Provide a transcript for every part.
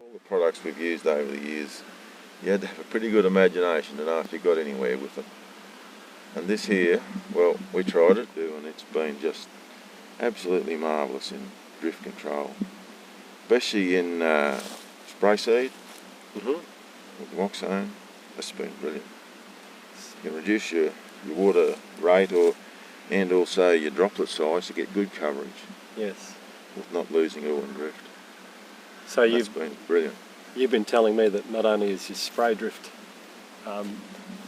All the products we've used over the years, you had to have a pretty good imagination to know if you got anywhere with them. And this here, well, we tried it too, and it's been just absolutely marvellous in drift control, especially in spray seed with Gamoxone. That's been brilliant. You can reduce your water rate and also your droplet size to get good coverage. Yes. With not losing it all in drift. So That's been brilliant. You've been telling me that not only is your spray drift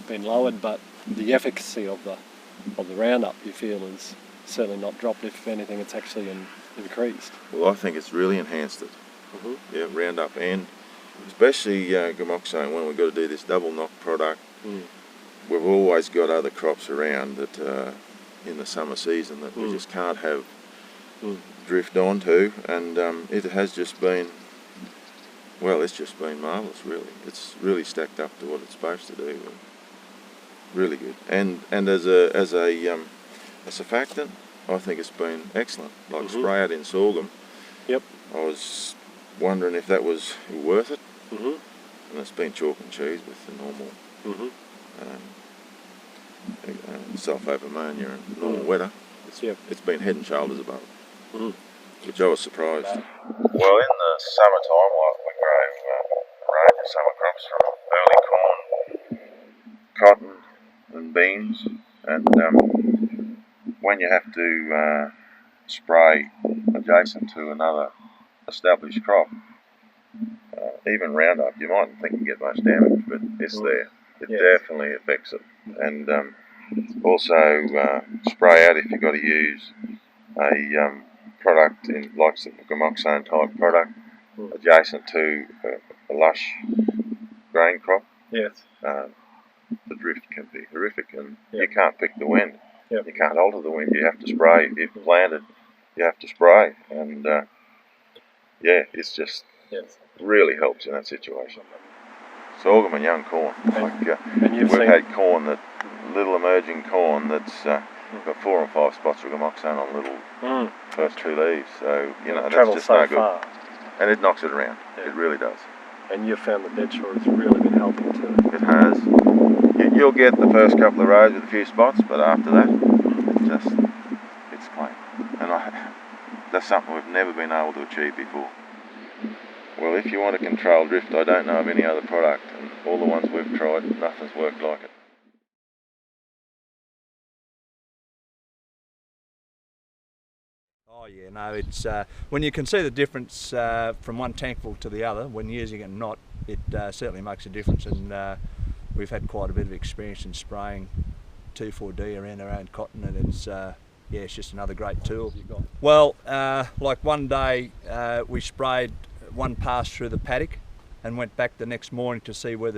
been lowered, but the efficacy of the Roundup you feel is certainly not dropped. If anything, it's actually increased. Well, I think it's really enhanced it. Yeah, Roundup and especially Gamoxone. When we've got to do this double knock product, we've always got other crops around that in the summer season that we just can't have drift onto, and it has just been, well, it's just been marvellous, really. It's really stacked up to what it's supposed to do. Really good. And as a surfactant, I think it's been excellent. Like spray out in sorghum. Yep. I was wondering if that was worth it. And it's been chalk and cheese with the normal sulfate ammonia and normal wetter. It's been head and shoulders above it. Which I was surprised. Well, in the summertime, we grow a range of summer crops from early corn, cotton and beans, and when you have to spray adjacent to another established crop, even Roundup, you mightn't think you get much damage, but it's there. It definitely affects it. And also spray out if you've got to use a product in like the Gamoxone type product adjacent to a lush grain crop. The drift can be horrific, and you can't pick the wind. You can't alter the wind. You have to spray. If you've planted, you have to spray, and it's just really helps in that situation. Sorghum and young corn. We've had corn little emerging corn that's got 4 or 5 spots of Gamoxone on little first 2 leaves. So that's just no good. Far. And it knocks it around. It really does. And you've found that Dead Shore has really been helping too. It has. You'll get the first couple of rows with a few spots, but after that, it's plain. And that's something we've never been able to achieve before. Well, if you want to control drift, I don't know of any other product, and all the ones we've tried, nothing's worked like it. Oh yeah, no, it's when you can see the difference from one tankful to the other, when using it not, it certainly makes a difference, and we've had quite a bit of experience in spraying 2,4-D around our own cotton, and it's just another great tool. Well, like one day we sprayed one pass through the paddock and went back the next morning to see where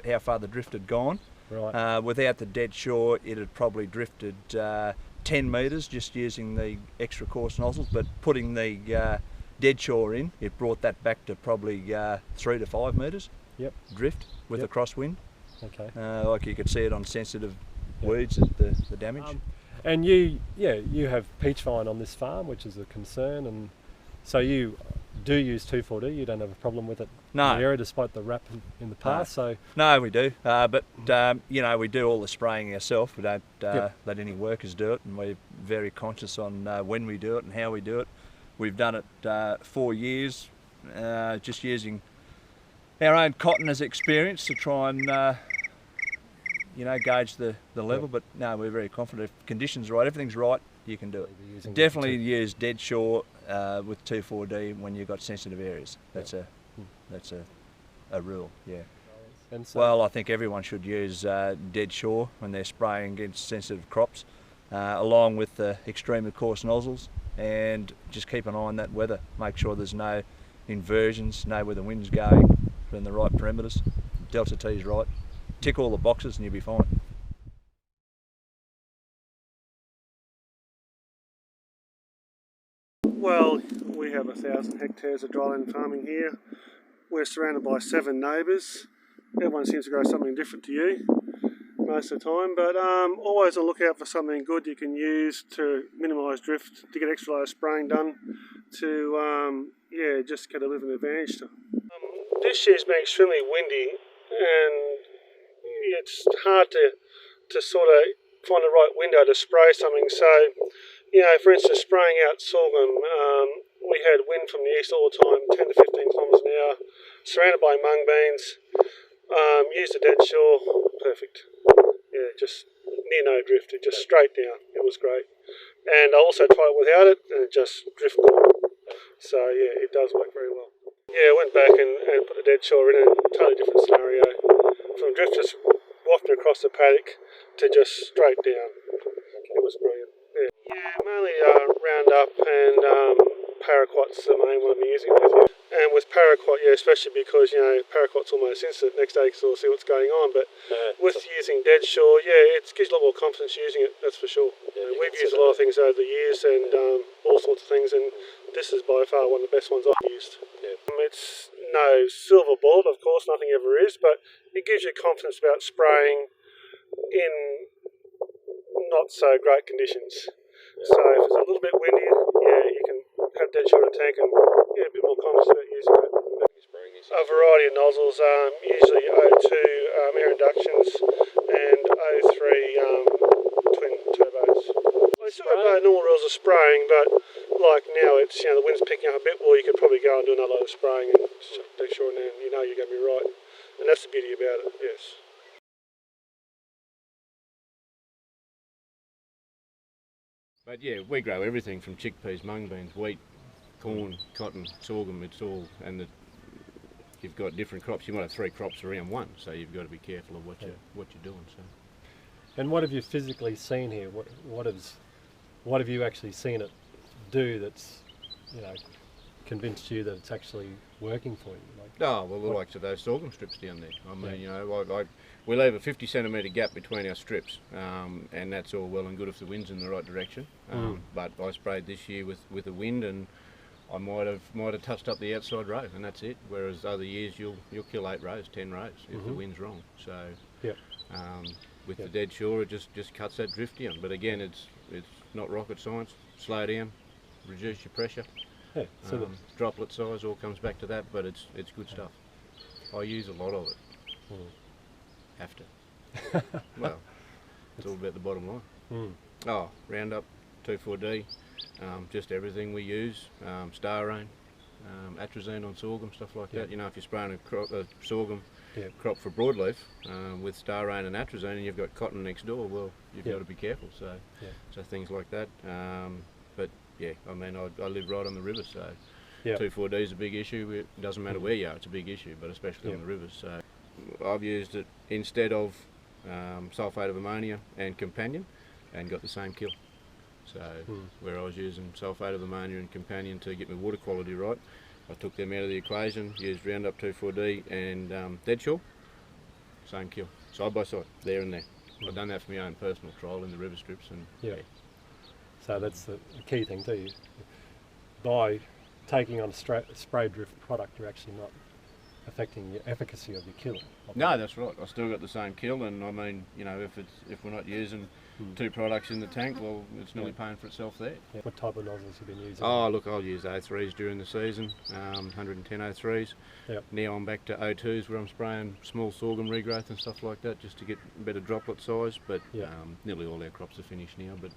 how far the drift had gone. Right. Without the Dead Shore, it had probably drifted 10 metres just using the extra coarse nozzles, but putting the Dead Shore in, it brought that back to probably 3 to 5 metres drift with a crosswind. Okay. Like you could see it on sensitive weeds at the damage. And you have peach vine on this farm, which is a concern, and so you do use 2,4-D. You don't have a problem with it in the area, despite the rap in the past. No, we do, but we do all the spraying ourselves. We don't let any workers do it, and we're very conscious on when we do it and how we do it. We've done it 4 years, just using our own cotton as experience to try and gauge the level. But no, we're very confident. If conditions are right, everything's right, you can do it. Definitely use Dead Shore with 2,4-D when you've got sensitive areas. That's a rule. Yeah. And so, well, I think everyone should use Dead Shore when they're spraying against sensitive crops, along with the extremely coarse nozzles, and just keep an eye on that weather. Make sure there's no inversions, know where the wind's going, put in the right perimeters, delta T's right, tick all the boxes and you'll be fine. Well, we have 1,000 hectares of dryland farming here. We're surrounded by 7 neighbours. Everyone seems to grow something different to you most of the time, but always on the lookout for something good you can use to minimise drift, to get extra low spraying done, to just get a bit of an advantage to. this year's been extremely windy, and it's hard to sort of find the right window to spray something. So, for instance, spraying out sorghum, we had wind from the east all the time, 10 to 15 kilometres an hour, surrounded by mung beans, used a dead shore, perfect. Yeah, just near no drift, it just straight down. It was great. And I also tried it without it, and it just drift gone. So yeah, it does work very well. Yeah, I went back and put the dead shore in a totally different scenario. From drift just wafting across the paddock to just straight down. It was brilliant. Yeah, mainly Roundup and Paraquat's the main one I'm using with you. And with Paraquat, yeah, especially because, Paraquat's almost instant. Next day you can sort of see what's going on. But with using Dead Shore, yeah, it gives you a lot more confidence using it, that's for sure. We've used a lot of things over the years and all sorts of things, and this is by far one of the best ones I've used. It's no silver bullet, of course, nothing ever is, but it gives you confidence about spraying in not so great conditions. So if it's a little bit windy, yeah, you can have Dead Shore in the tank and get a bit more confidence about using it. A variety of nozzles, usually O2 air inductions and O3 twin turbos. I still got normal rules of spraying, but like now it's the wind's picking up a bit. Well, you could probably go and do another load of spraying and Dead Shore, and then you're going to be right. And that's the beauty about it. Yes. But yeah, we grow everything from chickpeas, mung beans, wheat, corn, cotton, sorghum. It's all, and you've got different crops. You might have 3 crops around one, so you've got to be careful of what you're doing. So. And what have you physically seen here? What have you actually seen it do that's convinced you that it's actually working for you? Well, the likes of those sorghum strips down there. I mean, we leave a 50 centimetre gap between our strips, and that's all well and good if the wind's in the right direction. But I sprayed this year with the wind, and I might have touched up the outside row, and that's it. Whereas other years you'll kill 8 rows, 10 rows if the wind's wrong. So with the Dead Shore, it just cuts that drift down. But again, it's not rocket science. Slow down, reduce your pressure. Yeah, so droplet size all comes back to that, but it's good stuff. I use a lot of it. Have to. Well, it's all about the bottom line. Roundup, 2,4-D, just everything we use. Star Rain, atrazine on sorghum, stuff like that. If you're spraying a sorghum crop for broadleaf with Star Rain and atrazine, and you've got cotton next door, well, you've got to be careful. So things like that. But yeah, I mean, I live right on the river, so 2,4-D is a big issue. It doesn't matter where you are, it's a big issue, but especially on the rivers. So I've used it instead of sulphate of ammonia and companion, and got the same kill. So where I was using sulphate of ammonia and companion to get my water quality right, I took them out of the equation, used Roundup 2,4-D and Dead Shore, same kill, side by side, there and there. I've done that for my own personal trial in the river strips, and so that's the key thing too. By taking on a spray drift product, you're actually not affecting the efficacy of your kill. No, that's right. I still got the same kill, and I mean, if we're not using 2 products in the tank, well, it's nearly paying for itself there. What type of nozzles have you been using? Oh, look, I'll use O3s during the season, 110 O3s. Now I'm back to O2s where I'm spraying small sorghum regrowth and stuff like that, just to get better droplet size. But nearly all our crops are finished now. But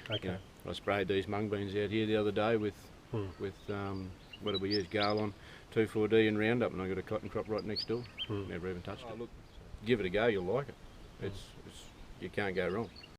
I sprayed these mung beans out here the other day with what did we use? Garlon, 2,4-D and Roundup, and I got a cotton crop right next door. Never even touched it. Look, give it a go, you'll like it. You can't go wrong.